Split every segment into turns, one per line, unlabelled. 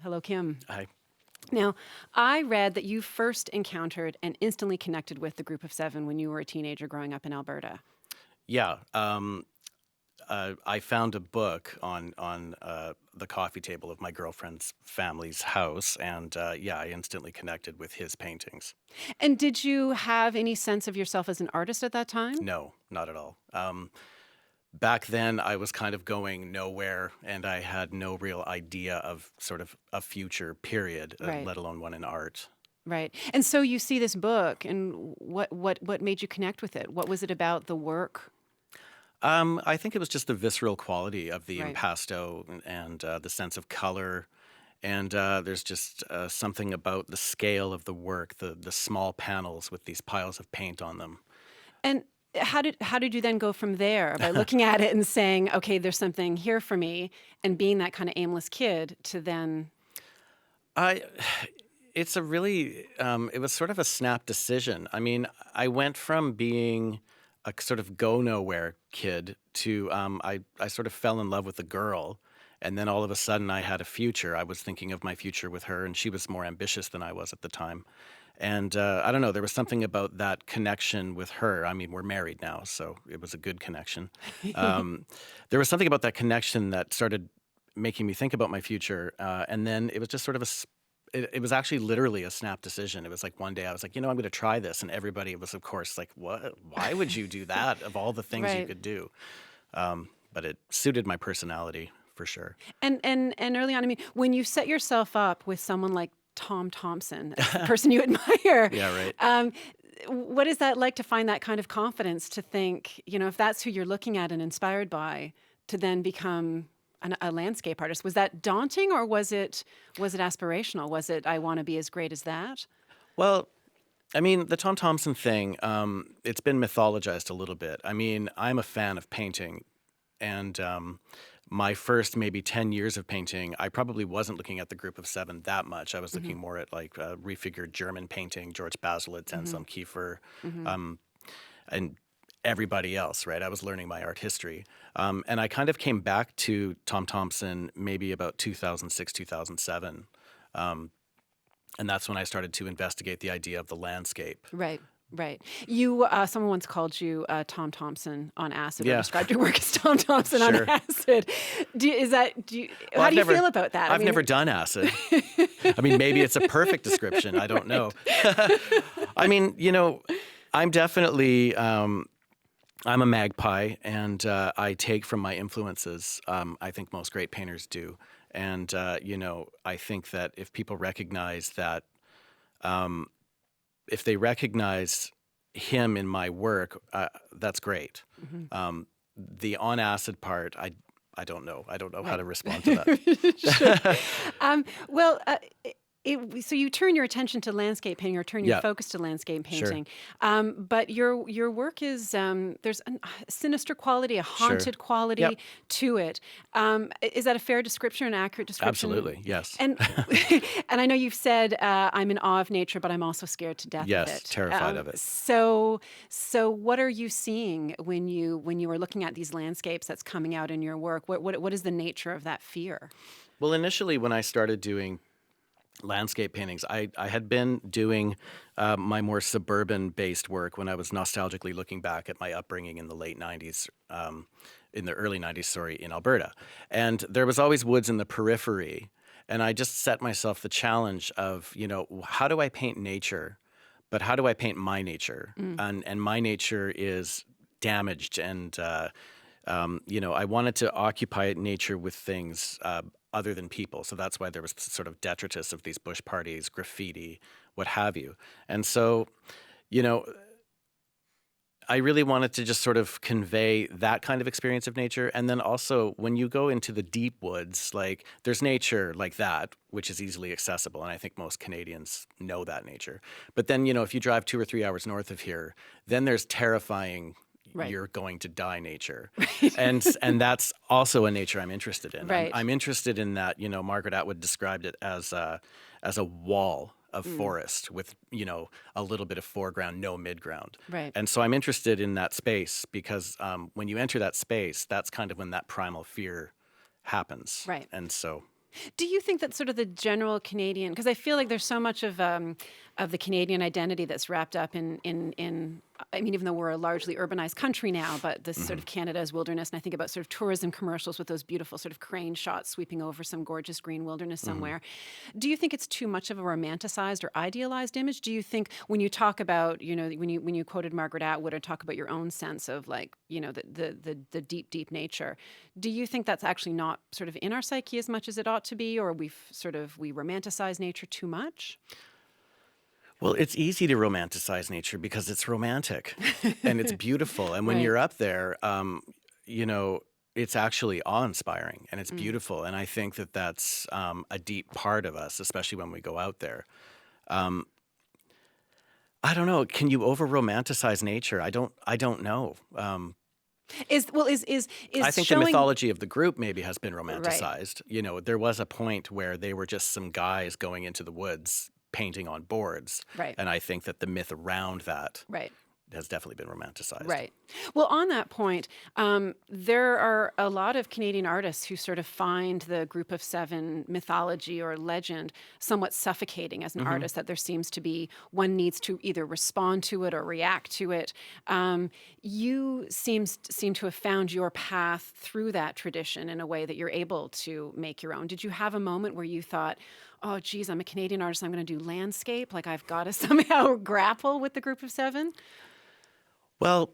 Hello, Kim.
I
Now, I read that you first encountered and instantly connected with the group of seven when you were a teenager growing up in Alberta.
yeah, I found a book on the coffee table of my girlfriend's family's house, and yeah, I instantly connected with his paintings.
And did you have any sense of yourself as an artist at that time?
No, not at all. Back then, I was kind of going nowhere, and I had no real idea of sort of a future period,
Right,
let alone one in art.
right. And so you see this book, and what made you connect with it? What was it about the work?
I think it was just the visceral quality of the
Right.
impasto and the sense of color. And there's just something about the scale of the work, the small panels with these piles of paint on them.
And how did you then go from there by looking at it and saying, okay, there's something here for me, and being that kind of aimless kid to then
I, it's a really, it was sort of a snap decision. I mean, I went from being a sort of go nowhere kid to I sort of fell in love with a girl. And then all of a sudden I had a future. I was thinking of my future with her, and she was more ambitious than I was at the time. And I don't know, there was something about that connection with her. I mean, we're married now, so it was a good connection. Um, there was something about that connection that started making me think about my future. And then it was just sort of it was actually literally a snap decision. It was like one day I was like, I'm going to try this. And everybody was, of course, like, what? Why would you do that of all the things you
right.
could do? But it suited my personality for sure.
And early on, I mean, when you set yourself up with someone like Tom Thompson, as the person you admire,
Yeah, right.
what is that like to find that kind of confidence to think, if that's who you're looking at and inspired by, to then become a landscape artist? Was that daunting, or was it aspirational? Was it I want to be as great as that?
Well, I mean, the Tom Thompson thing, it's been mythologized a little bit. I mean, I'm a fan of painting, and my first maybe 10 years of painting, I probably wasn't looking at the group of seven that much. I was
Hmm.
looking more at like refigured German painting, George Baselitz,
Hmm.
Anselm Kiefer,
Hmm.
um, and everybody else, right? I was learning my art history. And I kind of came back to Tom Thompson maybe about 2006, 2007. Um, and that's when I started to investigate the idea of the landscape.
Right, right. Someone once called you Tom Thompson on acid, or
Yeah,
described your work as Tom Thompson on
sure.
acid.
Well,
How do you feel about that? I
I've
mean,
never done acid. I mean, maybe it's a perfect description. I don't know. I mean, I'm definitely, I'm a magpie, and I take from my influences. I think most great painters do. And, I think that if people recognize that, um, if they recognize him in my work, that's great.
mhm,
The on acid part, I don't know. I don't know how
right.
to respond to that.
Sure. Well, so you turn your attention to landscape painting, or turn your
Yeah,
focus to landscape
sure,
painting, but your work is there's a sinister quality, a
sure.
haunted
Yep,
quality to it. Is that a fair description, an accurate description?
absolutely. Yes.
And and I know you've said I'm in awe of nature, but I'm also scared to death of
Yes,
it.
terrified of it.
So what are you seeing when you are looking at these landscapes that's coming out in your work? What is the nature of that fear?
Well, initially, when I started doing landscape paintings, I had been doing my more suburban based work when I was nostalgically looking back at my upbringing in the late 90s, in the early 90s, sorry, in Alberta. And there was always woods in the periphery. And I just set myself the challenge of, how do I paint nature, but how do I paint my nature?
Mm,
And my nature is damaged, and I wanted to occupy nature with things other than people. So that's why there was sort of detritus of these bush parties, graffiti, what have you. And so, you know, I really wanted to just sort of convey that kind of experience of nature. And then also, when you go into the deep woods, like there's nature like that, which is easily accessible. And I think most Canadians know that nature. But then, if you drive 2 or 3 hours north of here, then there's terrifying,
right.
you're going to die nature.
Right.
And that's also a nature I'm interested in. I'm,
Right.
I'm interested in that, Margaret Atwood described it as a wall of
Mm,
forest with, a little bit of foreground, no midground.
right.
And so I'm interested in that space because when you enter that space, that's kind of when that primal fear happens.
Right.
And so,
Do you think that sort of the general Canadian, because I feel like there's so much of the Canadian identity that's wrapped up in I mean, even though we're a largely urbanized country now, but this sort
Hmm.
of Canada's wilderness, and I think about sort of tourism commercials with those beautiful sort of crane shots sweeping over some gorgeous green wilderness
Hmm.
somewhere. Do you think it's too much of a romanticized or idealized image? Do you think when you talk about, when you quoted Margaret Atwood or talk about your own sense of like, the deep, deep nature, do you think that's actually not sort of in our psyche as much as it ought to be, or we romanticize nature too much?
Well, it's easy to romanticize nature because it's romantic and it's beautiful. And when
Right.
you're up there, you know, it's actually awe-inspiring and it's
Mm.
beautiful. And I think that that's a deep part of us, especially when we go out there. Um, I don't know. Can you over-romanticize nature? I don't know. I
Is
think the
showing
mythology of the group maybe has been
right,
romanticized. You know, there was a point where they were just some guys going into the woods painting on boards,
right,
and I think that the myth around that
right.
has definitely been romanticized.
Right. Well, on that point, there are a lot of Canadian artists who sort of find the Group of Seven mythology or legend somewhat suffocating as an
Hmm.
artist, that there seems to be one needs to either respond to it or react to it. You seem to have found your path through that tradition in a way that you're able to make your own. Did you have a moment where you thought, oh, geez, I'm a Canadian artist, I'm going to do landscape, like I've got to somehow grapple with the Group of Seven?
Well,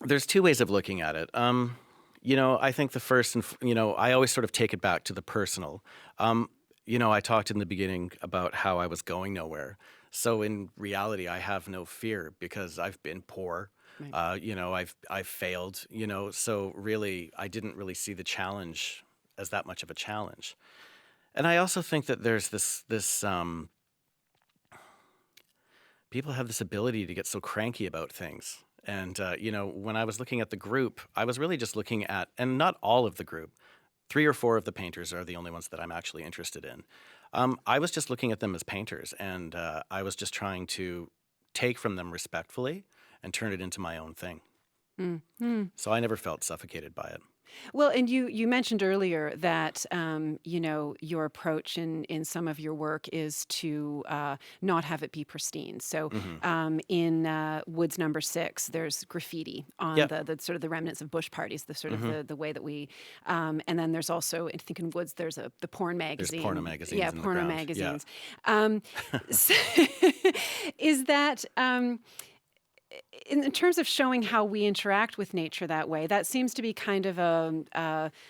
there's two ways of looking at it. I think the first, I always sort of take it back to the personal. I talked in the beginning about how I was going nowhere. So in reality, I have no fear because I've been poor.
Right.
I've failed. So really, I didn't really see the challenge as that much of a challenge. And I also think that there's this people have this ability to get so cranky about things. And, when I was looking at the group, I was really just looking at, and not all of the group, three or four of the painters are the only ones that I'm actually interested in. I was just looking at them as painters, and I was just trying to take from them respectfully and turn it into my own thing.
Mm.
So I never felt suffocated by it.
Well, and you mentioned earlier that your approach in some of your work is to not have it be pristine. So
Hmm.
in Woods Number 6, there's graffiti on
Yep.
the sort of the remnants of bush parties, the sort of
Hmm.
the way that we, and then there's also, I think in Woods there's the porn
There's porno
magazine. Yeah,
magazines in the
porno
ground. Yeah.
magazines. Um, so is that in terms of showing how we interact with nature that way, that seems to be kind of a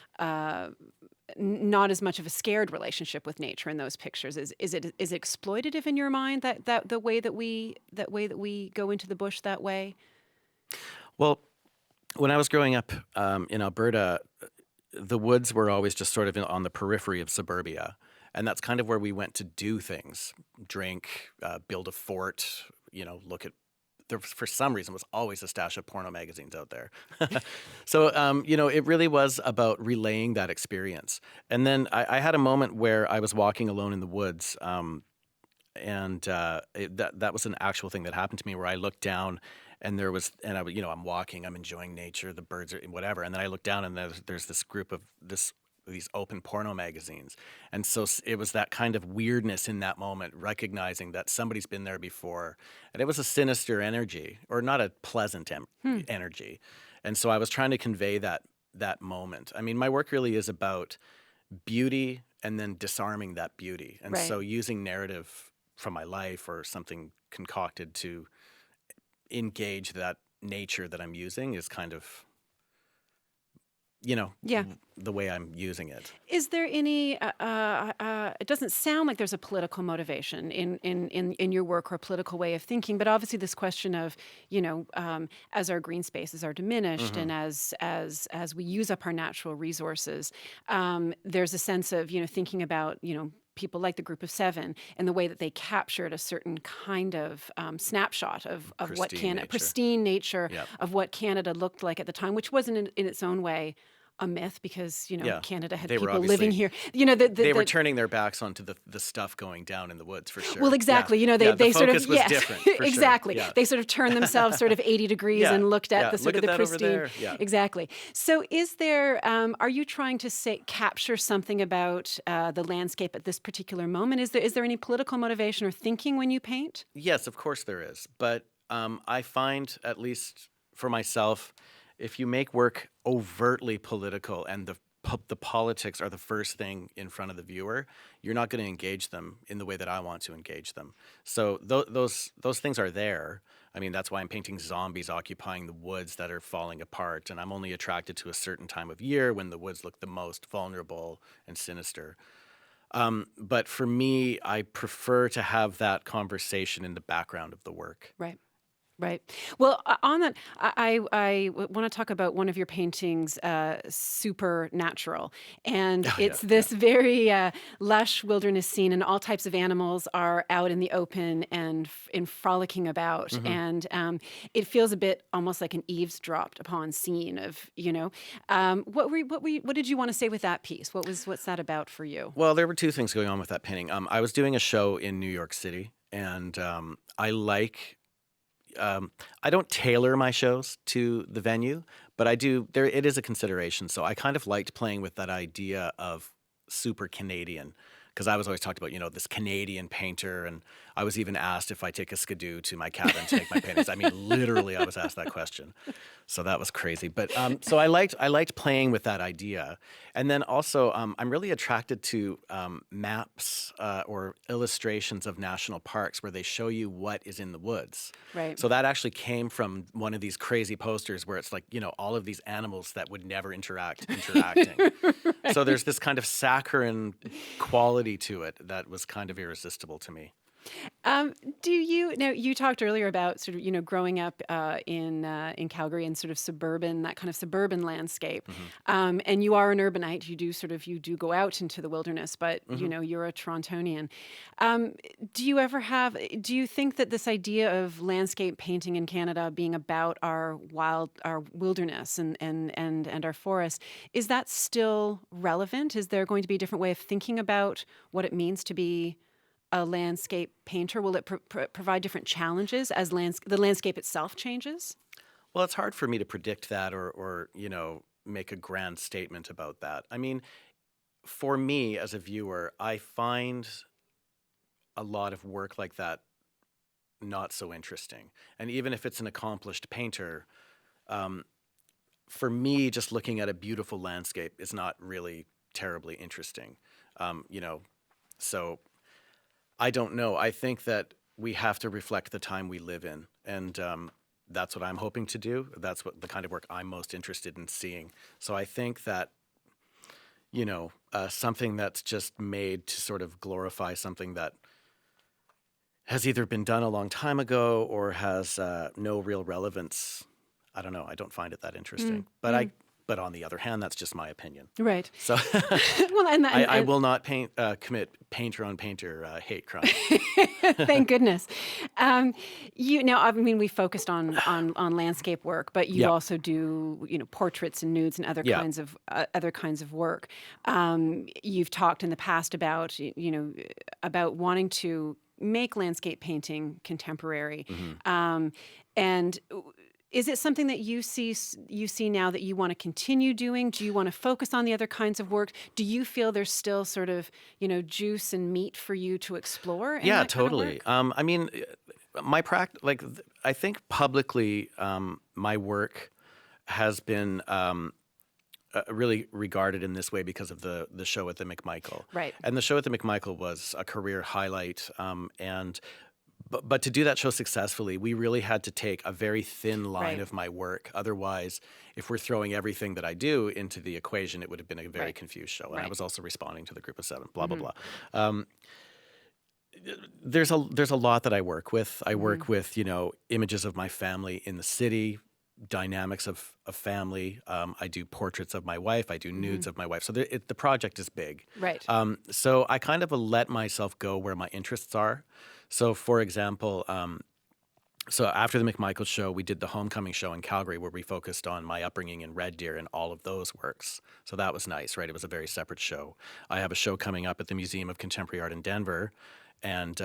not as much of a scared relationship with nature in those pictures. Is it exploitative in your mind, that the way that we go into the bush that way?
Well, when I was growing up in Alberta, the woods were always just sort of on the periphery of suburbia. And that's kind of where we went to do things, drink, build a fort, look at. There, for some reason, was always a stash of porno magazines out there. So, it really was about relaying that experience. And then I had a moment where I was walking alone in the woods, and that was an actual thing that happened to me where I looked down and there was and I I'm walking, I'm enjoying nature, the birds are whatever, and then I look down and there's this group of these open porno magazines. And so it was that kind of weirdness in that moment, recognizing that somebody's been there before, and it was a sinister energy or not a pleasant
Hmm.
energy. And so I was trying to convey that moment. I mean, my work really is about beauty and then disarming that beauty. And
Right.
so using narrative from my life or something concocted to engage that nature that I'm using is kind of,
Yeah.
the way I'm using it.
Is there any? It doesn't sound like there's a political motivation in your work or a political way of thinking, but obviously this question of as our green spaces are diminished
Hmm.
and as we use up our natural resources, there's a sense of thinking about people like the Group of Seven and the way that they captured a certain kind of snapshot of what
Pristine
can
nature.
pristine nature
Yep.
of what Canada looked like at the time, which wasn't in its own way a myth because,
Yeah.
Canada had
They were
people living
obviously
here. You know,
they were turning their backs onto the stuff going down in the woods for
well,
sure. Yeah.
exactly.
Yeah, the
They sort of,
focus was
yes,
different for sure.
exactly.
Yeah.
They sort of turned themselves sort of 80 degrees
Yeah.
and looked at
Yeah.
the sort
Look
of
at
the
that over
pristine.
there. Yeah.
Exactly. So is there, are you trying to capture something about the landscape at this particular moment? Is there any political motivation or thinking when you paint?
Yes, of course there is. But I find, at least for myself, if you make work overtly political and the politics are the first thing in front of the viewer, you're not going to engage them in the way that I want to engage them. So those things are there. I mean, that's why I'm painting zombies occupying the woods that are falling apart, and I'm only attracted to a certain time of year when the woods look the most vulnerable and sinister. But for me, I prefer to have that conversation in the background of the work.
Right. Right. Well, on that, I want to talk about one of your paintings, Supernatural. And
Oh yeah,
it's
yeah.
this very lush wilderness scene, and all types of animals are out in the open and frolicking about.
Hmm.
And it feels a bit almost like an eavesdropped upon scene of, what did you want to say with that piece? What's that about for you?
Well, there were two things going on with that painting. I was doing a show in New York City, and I don't tailor my shows to the venue, but I do. There, it is a consideration. So I kind of liked playing with that idea of super Canadian, because I was always talked about, this Canadian painter, and I was even asked if I take a skidoo to my cabin to make my paintings. I mean, literally, I was asked that question. So that was crazy. But so I liked playing with that idea, and then also I'm really attracted to maps or illustrations of national parks where they show you what is in the woods.
Right.
So that actually came from one of these crazy posters where it's like, all of these animals that would never interacting. So there's this kind of saccharine quality to it that was kind of irresistible to me.
Do you now? You talked earlier about sort of growing up in Calgary and sort of that kind of suburban landscape, and you are an urbanite. You do go out into the wilderness, but you're a Torontonian. Do you think that this idea of landscape painting in Canada being about our wilderness and our forest, is that still relevant? Is there going to be a different way of thinking about what it means to be a landscape painter? Will it provide different challenges as the landscape itself changes?
Well, it's hard for me to predict that or make a grand statement about that. I mean, for me as a viewer, I find a lot of work like that not so interesting. And even if it's an accomplished painter, for me, just looking at a beautiful landscape is not really terribly interesting. So I don't know. I think that we have to reflect the time we live in, and that's what I'm hoping to do. That's what the kind of work I'm most interested in seeing. So I think that something that's just made to sort of glorify something that has either been done a long time ago or has no real relevance. I don't know. I don't find it that interesting. But on the other hand, that's just my opinion.
Right.
So
Well,
I will not commit painter-on-painter hate crime.
thank goodness. Now, I mean, we focused on landscape work, but you
Yeah.
also do portraits and nudes and
Yeah.
other kinds of work. You've talked in the past about about wanting to make landscape painting contemporary, and is it something that you see now that you want to continue doing? Do you want to focus on the other kinds of work? Do you feel there's still sort of juice and meat for you to explore? In
Yeah,
that kind of
totally.
work?
I mean, I think publicly, my work has been really regarded in this way because of the show at the McMichael.
Right.
And the show at the McMichael was a career highlight, But to do that show successfully, we really had to take a very thin line
Right.
of my work. Otherwise, if we're throwing everything that I do into the equation, it would have been a very
Right.
confused show. And I
Right.
was also responding to the group of seven, blah, blah, blah. There's a lot that I work with. I work with, images of my family in the city, dynamics of family. I do portraits of my wife. I do nudes of my wife. So the project is big.
Right.
So I kind of let myself go where my interests are. So, for example, So after the McMichael show, we did the Homecoming show in Calgary, where we focused on my upbringing in Red Deer and all of those works. So that was nice, right? It was a very separate show. I have a show coming up at the Museum of Contemporary Art in Denver, and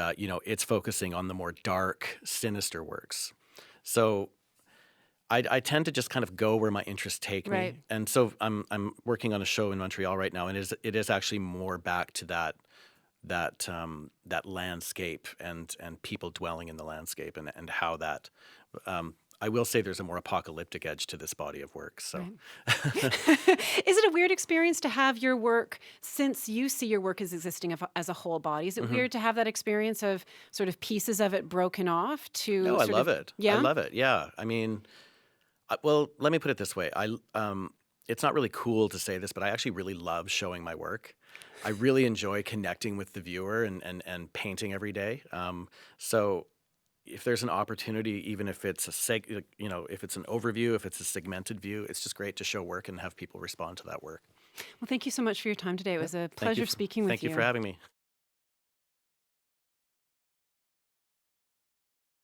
it's focusing on the more dark, sinister works. So I tend to just kind of go where my interests take
Right.
me, and so I'm working on a show in Montreal right now, and it is actually more back to that landscape and people dwelling in the landscape, and how that. I will say there's a more apocalyptic edge to this body of work. So
Right. Is it a weird experience to have your work, since you see your work as existing as a whole body? Is it
Mhm.
weird to have that experience of sort of pieces of it broken off to
No, I
sort
love
of,
it. I
yeah?
love it. Yeah, I mean, well, let me put it this way. It's not really cool to say this, but I actually really love showing my work. I really enjoy connecting with the viewer and painting every day. So if there's an opportunity, even if it's if it's an overview, if it's a segmented view, it's just great to show work and have people respond to that work.
Well, thank you so much for your time today. It
Yep.
was a
Thank you
pleasure speaking with
thank you for
you.
having me.